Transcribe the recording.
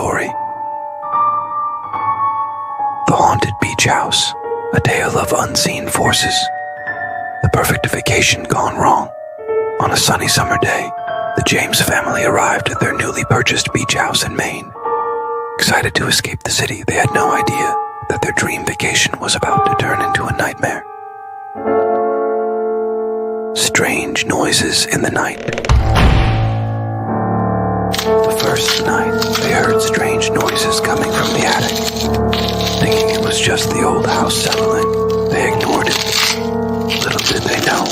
story. The Haunted Beach House, a tale of unseen forces. The perfect vacation gone wrong. On a sunny summer day, the James family arrived at their newly purchased beach house in Maine. Excited to escape the city, they had no idea that their dream vacation was about to turn into a nightmare. Strange noises in the night. The first night, they heard strange noises coming from the attic. Thinking it was just the old house settling, they ignored it. Little did they know,